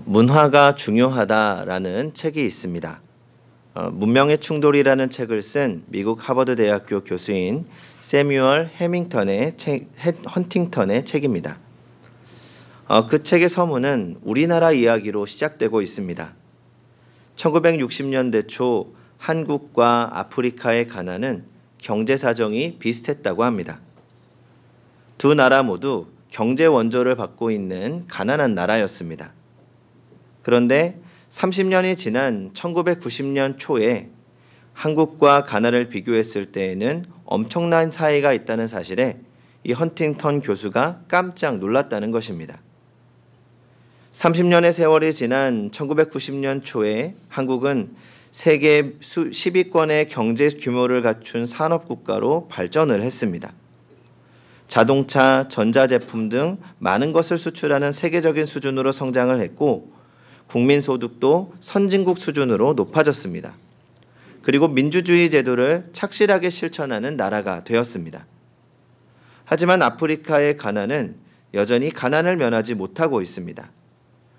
문화가 중요하다라는 책이 있습니다. 문명의 충돌이라는 책을 쓴 미국 하버드 대학교 교수인 세뮤얼 헌팅턴의 책입니다. 그 책의 서문은 우리나라 이야기로 시작되고 있습니다. 1960년대 초 한국과 아프리카의 가난은 경제 사정이 비슷했다고 합니다. 두 나라 모두 경제 원조를 받고 있는 가난한 나라였습니다. 그런데 30년이 지난 1990년 초에 한국과 가나를 비교했을 때에는 엄청난 차이가 있다는 사실에 이 헌팅턴 교수가 깜짝 놀랐다는 것입니다. 30년의 세월이 지난 1990년 초에 한국은 세계 10위권의 경제 규모를 갖춘 산업국가로 발전을 했습니다. 자동차, 전자제품 등 많은 것을 수출하는 세계적인 수준으로 성장을 했고 국민소득도 선진국 수준으로 높아졌습니다. 그리고 민주주의 제도를 착실하게 실천하는 나라가 되었습니다. 하지만 아프리카의 가난은 여전히 가난을 면하지 못하고 있습니다.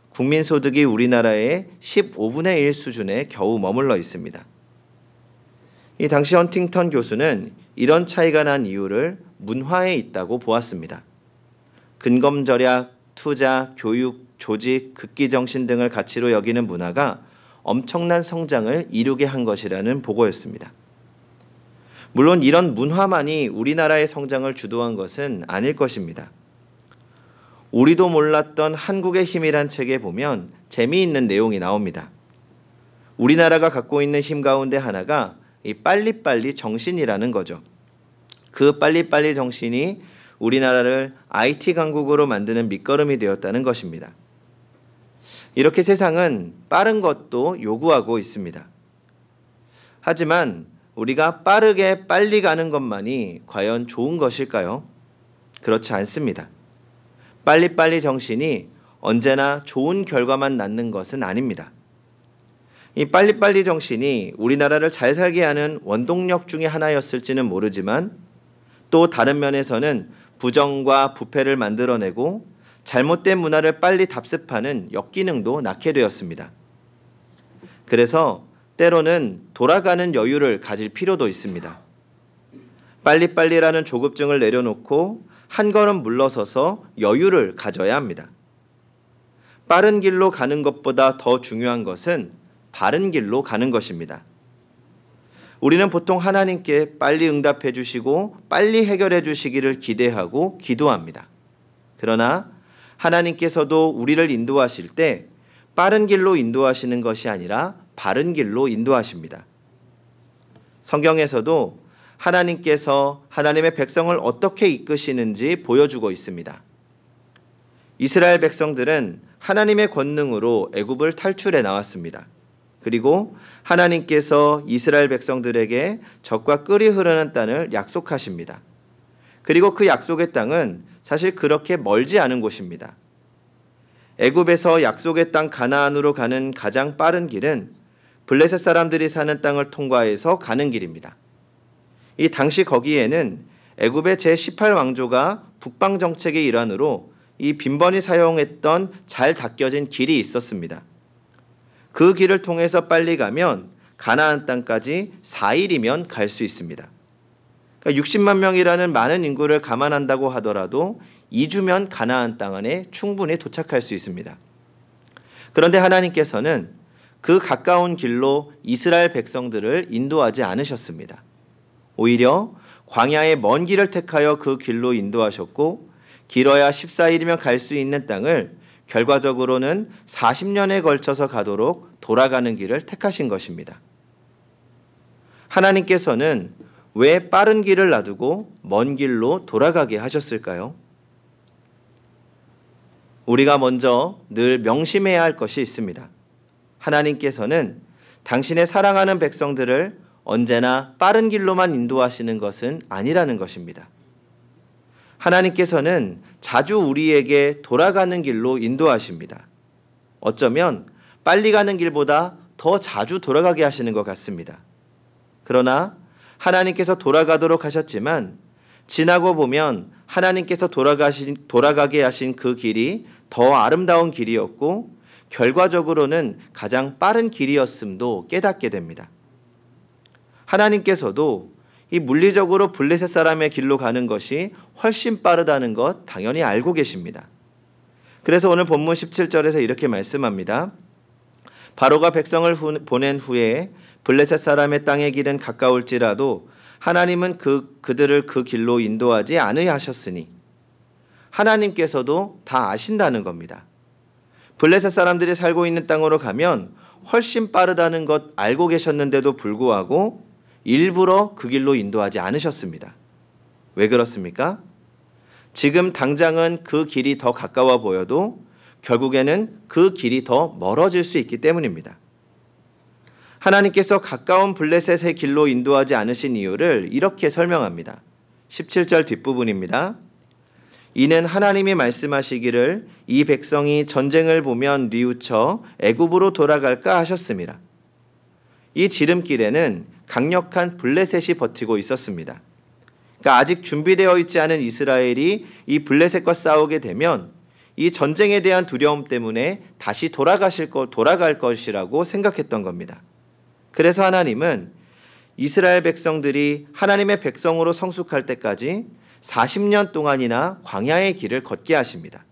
국민소득이 우리나라의 15분의 1 수준에 겨우 머물러 있습니다. 이 당시 헌팅턴 교수는 이런 차이가 난 이유를 문화에 있다고 보았습니다. 근검절약, 투자, 교육, 조직, 극기정신 등을 가치로 여기는 문화가 엄청난 성장을 이루게 한 것이라는 보고였습니다. 물론 이런 문화만이 우리나라의 성장을 주도한 것은 아닐 것입니다. 우리도 몰랐던 한국의 힘이란 책에 보면 재미있는 내용이 나옵니다. 우리나라가 갖고 있는 힘 가운데 하나가 이 빨리빨리 정신이라는 거죠. 그 빨리빨리 정신이 우리나라를 IT 강국으로 만드는 밑거름이 되었다는 것입니다. 이렇게 세상은 빠른 것도 요구하고 있습니다. 하지만 우리가 빠르게 빨리 가는 것만이 과연 좋은 것일까요? 그렇지 않습니다. 빨리빨리 정신이 언제나 좋은 결과만 낳는 것은 아닙니다. 이 빨리빨리 정신이 우리나라를 잘 살게 하는 원동력 중에 하나였을지는 모르지만 또 다른 면에서는 부정과 부패를 만들어내고 잘못된 문화를 빨리 답습하는 역기능도 낳게 되었습니다. 그래서 때로는 돌아가는 여유를 가질 필요도 있습니다. 빨리빨리라는 조급증을 내려놓고 한 걸음 물러서서 여유를 가져야 합니다. 빠른 길로 가는 것보다 더 중요한 것은 바른 길로 가는 것입니다. 우리는 보통 하나님께 빨리 응답해 주시고 빨리 해결해 주시기를 기대하고 기도합니다. 그러나 하나님께서도 우리를 인도하실 때 빠른 길로 인도하시는 것이 아니라 바른 길로 인도하십니다. 성경에서도 하나님께서 하나님의 백성을 어떻게 이끄시는지 보여주고 있습니다. 이스라엘 백성들은 하나님의 권능으로 애굽을 탈출해 나왔습니다. 그리고 하나님께서 이스라엘 백성들에게 적과 끓이 흐르는 땅을 약속하십니다. 그리고 그 약속의 땅은 사실 그렇게 멀지 않은 곳입니다. 애굽에서 약속의 땅 가나안으로 가는 가장 빠른 길은 블레셋 사람들이 사는 땅을 통과해서 가는 길입니다. 이 당시 거기에는 애굽의 제18왕조가 북방 정책의 일환으로 이 빈번히 사용했던 잘 닦여진 길이 있었습니다. 그 길을 통해서 빨리 가면 가나안 땅까지 4일이면 갈 수 있습니다. 그러니까 60만 명이라는 많은 인구를 감안한다고 하더라도 2주면 가나안 땅 안에 충분히 도착할 수 있습니다. 그런데 하나님께서는 그 가까운 길로 이스라엘 백성들을 인도하지 않으셨습니다. 오히려 광야의 먼 길을 택하여 그 길로 인도하셨고 길어야 14일이면 갈 수 있는 땅을 결과적으로는 40년에 걸쳐서 가도록 돌아가는 길을 택하신 것입니다. 하나님께서는 왜 빠른 길을 놔두고 먼 길로 돌아가게 하셨을까요? 우리가 먼저 늘 명심해야 할 것이 있습니다. 하나님께서는 당신의 사랑하는 백성들을 언제나 빠른 길로만 인도하시는 것은 아니라는 것입니다. 하나님께서는 자주 우리에게 돌아가는 길로 인도하십니다. 어쩌면 빨리 가는 길보다 더 자주 돌아가게 하시는 것 같습니다. 그러나 하나님께서 돌아가도록 하셨지만 지나고 보면 하나님께서 돌아가게 하신 그 길이 더 아름다운 길이었고 결과적으로는 가장 빠른 길이었음도 깨닫게 됩니다. 하나님께서도 이 물리적으로 블레셋 사람의 길로 가는 것이 훨씬 빠르다는 것 당연히 알고 계십니다. 그래서 오늘 본문 17절에서 이렇게 말씀합니다. 바로가 백성을 보낸 후에 블레셋 사람의 땅의 길은 가까울지라도 하나님은 그들을 그 길로 인도하지 않으셨으니 하나님께서도 다 아신다는 겁니다. 블레셋 사람들이 살고 있는 땅으로 가면 훨씬 빠르다는 것 알고 계셨는데도 불구하고 일부러 그 길로 인도하지 않으셨습니다. 왜 그렇습니까? 지금 당장은 그 길이 더 가까워 보여도 결국에는 그 길이 더 멀어질 수 있기 때문입니다. 하나님께서 가까운 블레셋의 길로 인도하지 않으신 이유를 이렇게 설명합니다. 17절 뒷부분입니다. 이는 하나님이 말씀하시기를 이 백성이 전쟁을 보면 뉘우쳐 애굽으로 돌아갈까 하셨습니다. 이 지름길에는 강력한 블레셋이 버티고 있었습니다. 그러니까 아직 준비되어 있지 않은 이스라엘이 이 블레셋과 싸우게 되면 이 전쟁에 대한 두려움 때문에 다시 돌아갈 것이라고 생각했던 겁니다. 그래서 하나님은 이스라엘 백성들이 하나님의 백성으로 성숙할 때까지 40년 동안이나 광야의 길을 걷게 하십니다.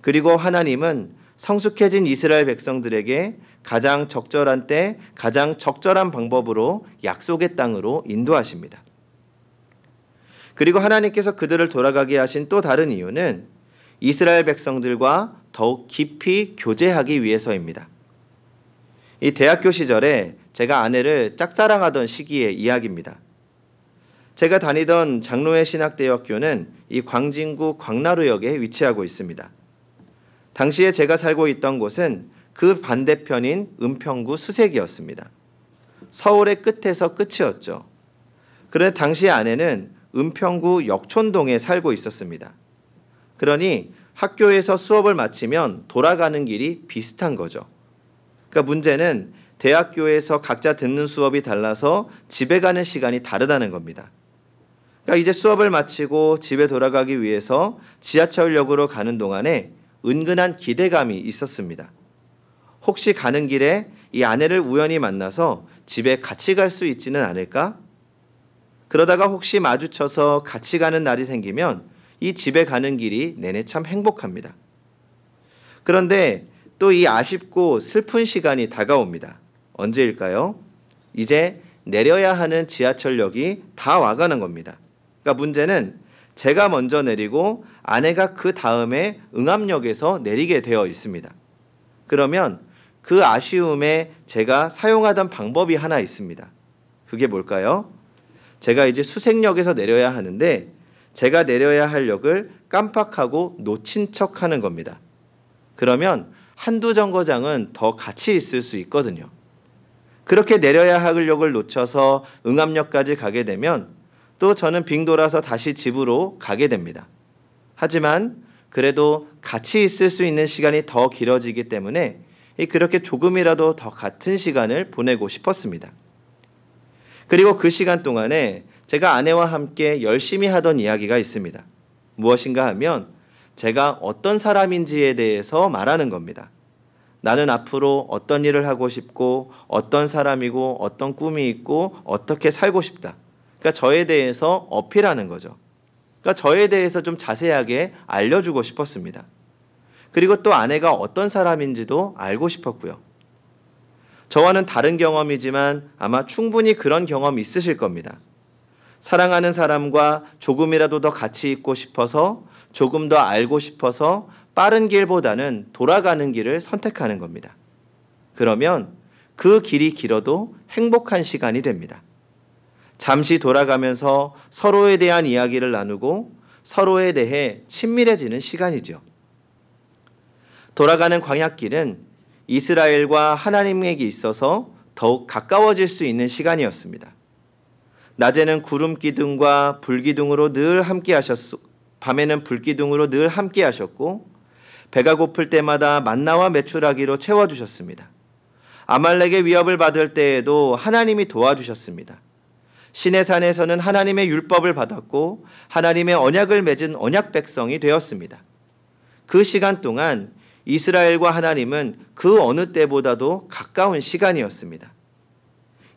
그리고 하나님은 성숙해진 이스라엘 백성들에게 가장 적절한 때, 가장 적절한 방법으로 약속의 땅으로 인도하십니다. 그리고 하나님께서 그들을 돌아가게 하신 또 다른 이유는 이스라엘 백성들과 더욱 깊이 교제하기 위해서입니다. 이 대학교 시절에 제가 아내를 짝사랑하던 시기의 이야기입니다. 제가 다니던 장로회 신학대학교는 이 광진구 광나루역에 위치하고 있습니다. 당시에 제가 살고 있던 곳은 그 반대편인 은평구 수색이었습니다. 서울의 끝에서 끝이었죠. 그런데 당시 아내는 은평구 역촌동에 살고 있었습니다. 그러니 학교에서 수업을 마치면 돌아가는 길이 비슷한 거죠. 그러니까 문제는 대학교에서 각자 듣는 수업이 달라서 집에 가는 시간이 다르다는 겁니다. 그러니까 이제 수업을 마치고 집에 돌아가기 위해서 지하철역으로 가는 동안에 은근한 기대감이 있었습니다. 혹시 가는 길에 이 아내를 우연히 만나서 집에 같이 갈 수 있지는 않을까? 그러다가 혹시 마주쳐서 같이 가는 날이 생기면 이 집에 가는 길이 내내 참 행복합니다. 그런데 또 이 아쉽고 슬픈 시간이 다가옵니다. 언제일까요? 이제 내려야 하는 지하철역이 다 와가는 겁니다. 그러니까 문제는 제가 먼저 내리고 아내가 그 다음에 응암역에서 내리게 되어 있습니다. 그러면 그 아쉬움에 제가 사용하던 방법이 하나 있습니다. 그게 뭘까요? 제가 이제 수색역에서 내려야 하는데 제가 내려야 할 역을 깜빡하고 놓친 척 하는 겁니다. 그러면 한두 정거장은 더 같이 있을 수 있거든요. 그렇게 내려야 할 역을 놓쳐서 응암역까지 가게 되면 또 저는 빙 돌아서 다시 집으로 가게 됩니다. 하지만 그래도 같이 있을 수 있는 시간이 더 길어지기 때문에 그렇게 조금이라도 더 같은 시간을 보내고 싶었습니다. 그리고 그 시간 동안에 제가 아내와 함께 열심히 하던 이야기가 있습니다. 무엇인가 하면 제가 어떤 사람인지에 대해서 말하는 겁니다. 나는 앞으로 어떤 일을 하고 싶고 어떤 사람이고 어떤 꿈이 있고 어떻게 살고 싶다. 그러니까 저에 대해서 어필하는 거죠. 그러니까 저에 대해서 좀 자세하게 알려주고 싶었습니다. 그리고 또 아내가 어떤 사람인지도 알고 싶었고요. 저와는 다른 경험이지만 아마 충분히 그런 경험이 있으실 겁니다. 사랑하는 사람과 조금이라도 더 같이 있고 싶어서 조금 더 알고 싶어서 빠른 길보다는 돌아가는 길을 선택하는 겁니다. 그러면 그 길이 길어도 행복한 시간이 됩니다. 잠시 돌아가면서 서로에 대한 이야기를 나누고 서로에 대해 친밀해지는 시간이죠. 돌아가는 광야길은 이스라엘과 하나님에게 있어서 더욱 가까워질 수 있는 시간이었습니다. 낮에는 구름 기둥과 불 기둥으로 늘 함께 하셨고 밤에는 불 기둥으로 늘 함께 하셨고 배가 고플 때마다 만나와 메추라기로 채워주셨습니다. 아말렉의 위협을 받을 때에도 하나님이 도와주셨습니다. 시내산에서는 하나님의 율법을 받았고 하나님의 언약을 맺은 언약 백성이 되었습니다. 그 시간 동안 이스라엘과 하나님은 그 어느 때보다도 가까운 시간이었습니다.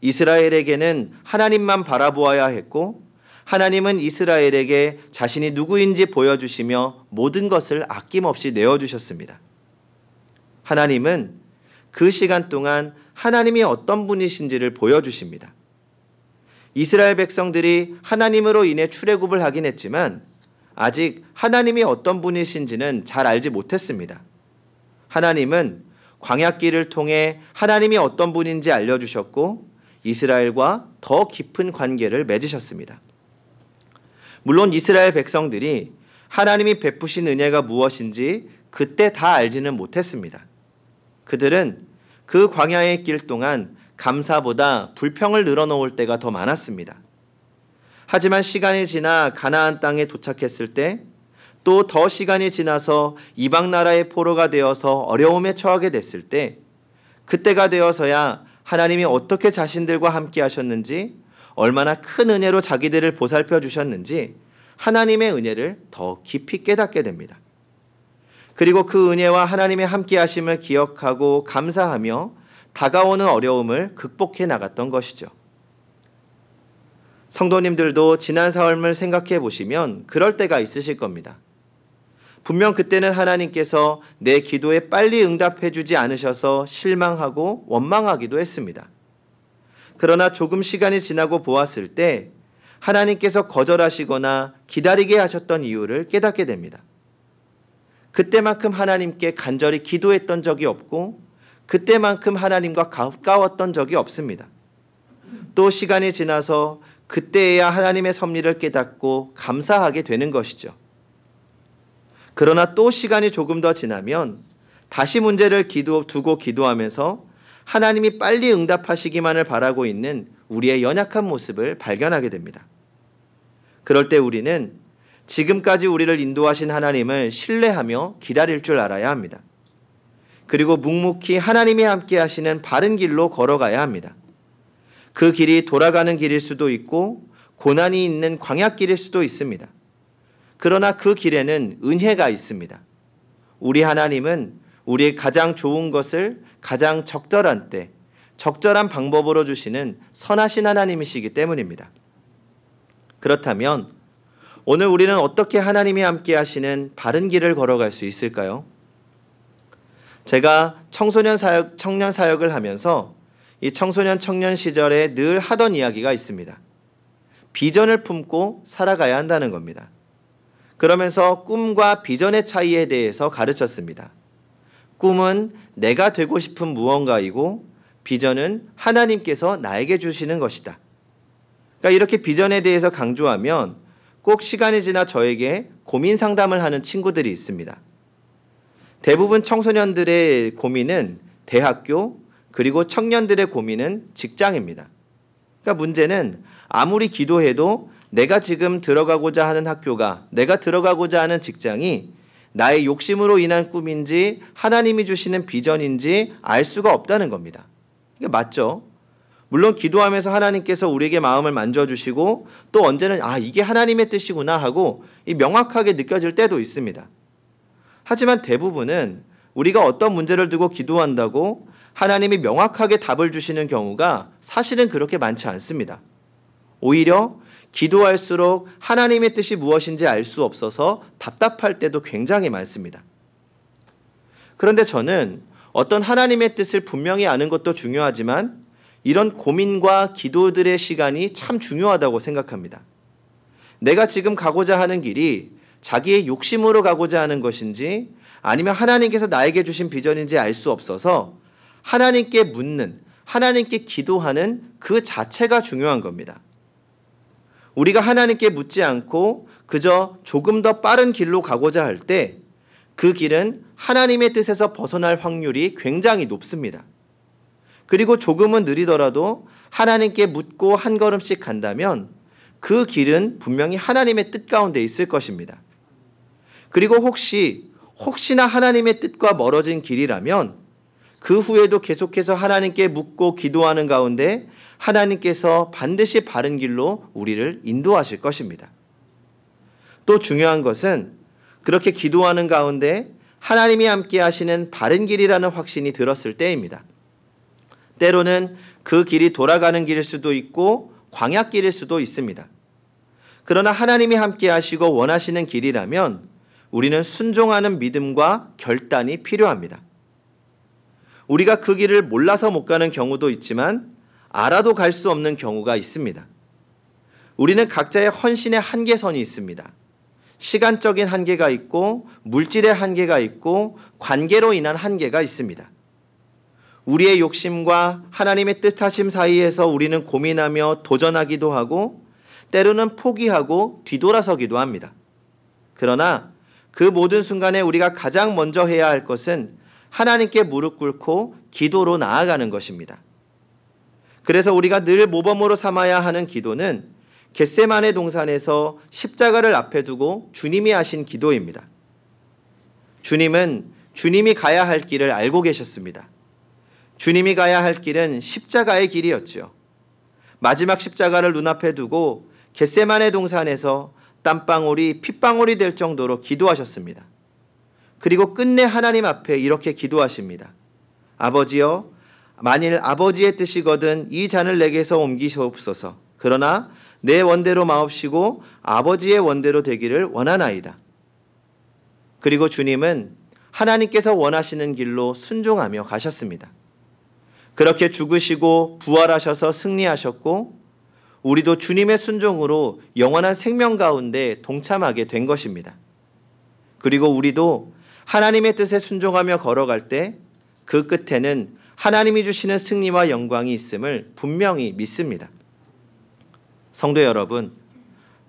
이스라엘에게는 하나님만 바라보아야 했고 하나님은 이스라엘에게 자신이 누구인지 보여주시며 모든 것을 아낌없이 내어주셨습니다. 하나님은 그 시간 동안 하나님이 어떤 분이신지를 보여주십니다. 이스라엘 백성들이 하나님으로 인해 출애굽을 하긴 했지만 아직 하나님이 어떤 분이신지는 잘 알지 못했습니다. 하나님은 광야길을 통해 하나님이 어떤 분인지 알려주셨고 이스라엘과 더 깊은 관계를 맺으셨습니다. 물론 이스라엘 백성들이 하나님이 베푸신 은혜가 무엇인지 그때 다 알지는 못했습니다. 그들은 그 광야의 길 동안 감사보다 불평을 늘어놓을 때가 더 많았습니다. 하지만 시간이 지나 가나안 땅에 도착했을 때 또 더 시간이 지나서 이방 나라의 포로가 되어서 어려움에 처하게 됐을 때 그때가 되어서야 하나님이 어떻게 자신들과 함께 하셨는지 얼마나 큰 은혜로 자기들을 보살펴 주셨는지 하나님의 은혜를 더 깊이 깨닫게 됩니다. 그리고 그 은혜와 하나님의 함께 하심을 기억하고 감사하며 다가오는 어려움을 극복해 나갔던 것이죠. 성도님들도 지난 삶을 생각해 보시면 그럴 때가 있으실 겁니다. 분명 그때는 하나님께서 내 기도에 빨리 응답해 주지 않으셔서 실망하고 원망하기도 했습니다. 그러나 조금 시간이 지나고 보았을 때 하나님께서 거절하시거나 기다리게 하셨던 이유를 깨닫게 됩니다. 그때만큼 하나님께 간절히 기도했던 적이 없고 그때만큼 하나님과 가까웠던 적이 없습니다. 또 시간이 지나서 그때에야 하나님의 섭리를 깨닫고 감사하게 되는 것이죠. 그러나 또 시간이 조금 더 지나면 다시 문제를 두고 기도하면서 하나님이 빨리 응답하시기만을 바라고 있는 우리의 연약한 모습을 발견하게 됩니다. 그럴 때 우리는 지금까지 우리를 인도하신 하나님을 신뢰하며 기다릴 줄 알아야 합니다. 그리고 묵묵히 하나님이 함께 하시는 바른 길로 걸어가야 합니다. 그 길이 돌아가는 길일 수도 있고 고난이 있는 광야길일 수도 있습니다. 그러나 그 길에는 은혜가 있습니다. 우리 하나님은 우리의 가장 좋은 것을 가장 적절한 때, 적절한 방법으로 주시는 선하신 하나님이시기 때문입니다. 그렇다면 오늘 우리는 어떻게 하나님이 함께 하시는 바른 길을 걸어갈 수 있을까요? 제가 청년 사역을 하면서 이 청년 시절에 늘 하던 이야기가 있습니다. 비전을 품고 살아가야 한다는 겁니다. 그러면서 꿈과 비전의 차이에 대해서 가르쳤습니다. 꿈은 내가 되고 싶은 무언가이고 비전은 하나님께서 나에게 주시는 것이다. 그러니까 이렇게 비전에 대해서 강조하면 꼭 시간이 지나 저에게 고민 상담을 하는 친구들이 있습니다. 대부분 청소년들의 고민은 대학교, 그리고 청년들의 고민은 직장입니다. 그러니까 문제는 아무리 기도해도 내가 지금 들어가고자 하는 학교가, 내가 들어가고자 하는 직장이 나의 욕심으로 인한 꿈인지 하나님이 주시는 비전인지 알 수가 없다는 겁니다. 이게 맞죠? 물론 기도하면서 하나님께서 우리에게 마음을 만져주시고 또 언제는 이게 하나님의 뜻이구나 하고 명확하게 느껴질 때도 있습니다. 하지만 대부분은 우리가 어떤 문제를 두고 기도한다고 하나님이 명확하게 답을 주시는 경우가 사실은 그렇게 많지 않습니다. 오히려 기도할수록 하나님의 뜻이 무엇인지 알 수 없어서 답답할 때도 굉장히 많습니다. 그런데 저는 어떤 하나님의 뜻을 분명히 아는 것도 중요하지만 이런 고민과 기도들의 시간이 참 중요하다고 생각합니다. 내가 지금 가고자 하는 길이 자기의 욕심으로 가고자 하는 것인지 아니면 하나님께서 나에게 주신 비전인지 알 수 없어서 하나님께 묻는, 하나님께 기도하는 그 자체가 중요한 겁니다. 우리가 하나님께 묻지 않고 그저 조금 더 빠른 길로 가고자 할 때 그 길은 하나님의 뜻에서 벗어날 확률이 굉장히 높습니다. 그리고 조금은 느리더라도 하나님께 묻고 한 걸음씩 간다면 그 길은 분명히 하나님의 뜻 가운데 있을 것입니다. 그리고 혹시나 하나님의 뜻과 멀어진 길이라면 그 후에도 계속해서 하나님께 묻고 기도하는 가운데 하나님께서 반드시 바른 길로 우리를 인도하실 것입니다. 또 중요한 것은 그렇게 기도하는 가운데 하나님이 함께 하시는 바른 길이라는 확신이 들었을 때입니다. 때로는 그 길이 돌아가는 길일 수도 있고 광야길일 수도 있습니다. 그러나 하나님이 함께 하시고 원하시는 길이라면 우리는 순종하는 믿음과 결단이 필요합니다. 우리가 그 길을 몰라서 못 가는 경우도 있지만 알아도 갈 수 없는 경우가 있습니다. 우리는 각자의 헌신의 한계선이 있습니다. 시간적인 한계가 있고 물질의 한계가 있고 관계로 인한 한계가 있습니다. 우리의 욕심과 하나님의 뜻하심 사이에서 우리는 고민하며 도전하기도 하고 때로는 포기하고 뒤돌아서기도 합니다. 그러나 그 모든 순간에 우리가 가장 먼저 해야 할 것은 하나님께 무릎 꿇고 기도로 나아가는 것입니다. 그래서 우리가 늘 모범으로 삼아야 하는 기도는 겟세마네 동산에서 십자가를 앞에 두고 주님이 하신 기도입니다. 주님은 주님이 가야 할 길을 알고 계셨습니다. 주님이 가야 할 길은 십자가의 길이었지요. 마지막 십자가를 눈앞에 두고 겟세마네 동산에서 땀방울이 핏방울이 될 정도로 기도하셨습니다. 그리고 끝내 하나님 앞에 이렇게 기도하십니다. 아버지여, 만일 아버지의 뜻이거든 이 잔을 내게서 옮기시옵소서. 그러나 내 원대로 마옵시고 아버지의 원대로 되기를 원하나이다. 그리고 주님은 하나님께서 원하시는 길로 순종하며 가셨습니다. 그렇게 죽으시고 부활하셔서 승리하셨고 우리도 주님의 순종으로 영원한 생명 가운데 동참하게 된 것입니다. 그리고 우리도 하나님의 뜻에 순종하며 걸어갈 때 그 끝에는 하나님이 주시는 승리와 영광이 있음을 분명히 믿습니다. 성도 여러분,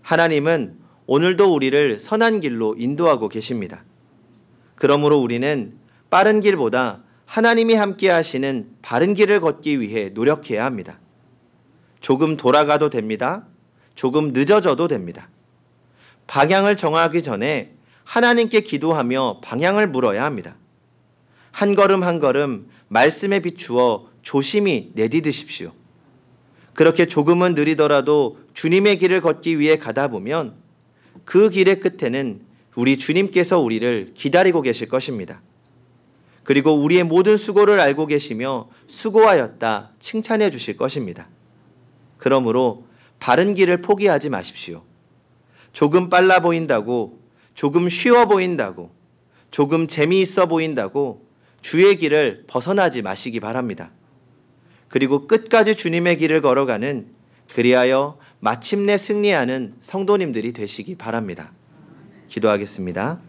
하나님은 오늘도 우리를 선한 길로 인도하고 계십니다. 그러므로 우리는 빠른 길보다 하나님이 함께 하시는 바른 길을 걷기 위해 노력해야 합니다. 조금 돌아가도 됩니다. 조금 늦어져도 됩니다. 방향을 정하기 전에 하나님께 기도하며 방향을 물어야 합니다. 한 걸음 한 걸음 말씀에 비추어 조심히 내디디십시오. 그렇게 조금은 느리더라도 주님의 길을 걷기 위해 가다 보면 그 길의 끝에는 우리 주님께서 우리를 기다리고 계실 것입니다. 그리고 우리의 모든 수고를 알고 계시며 수고하였다 칭찬해 주실 것입니다. 그러므로 바른 길을 포기하지 마십시오. 조금 빨라 보인다고, 조금 쉬워 보인다고, 조금 재미있어 보인다고 주의 길을 벗어나지 마시기 바랍니다. 그리고 끝까지 주님의 길을 걸어가는, 그리하여 마침내 승리하는 성도님들이 되시기 바랍니다. 기도하겠습니다.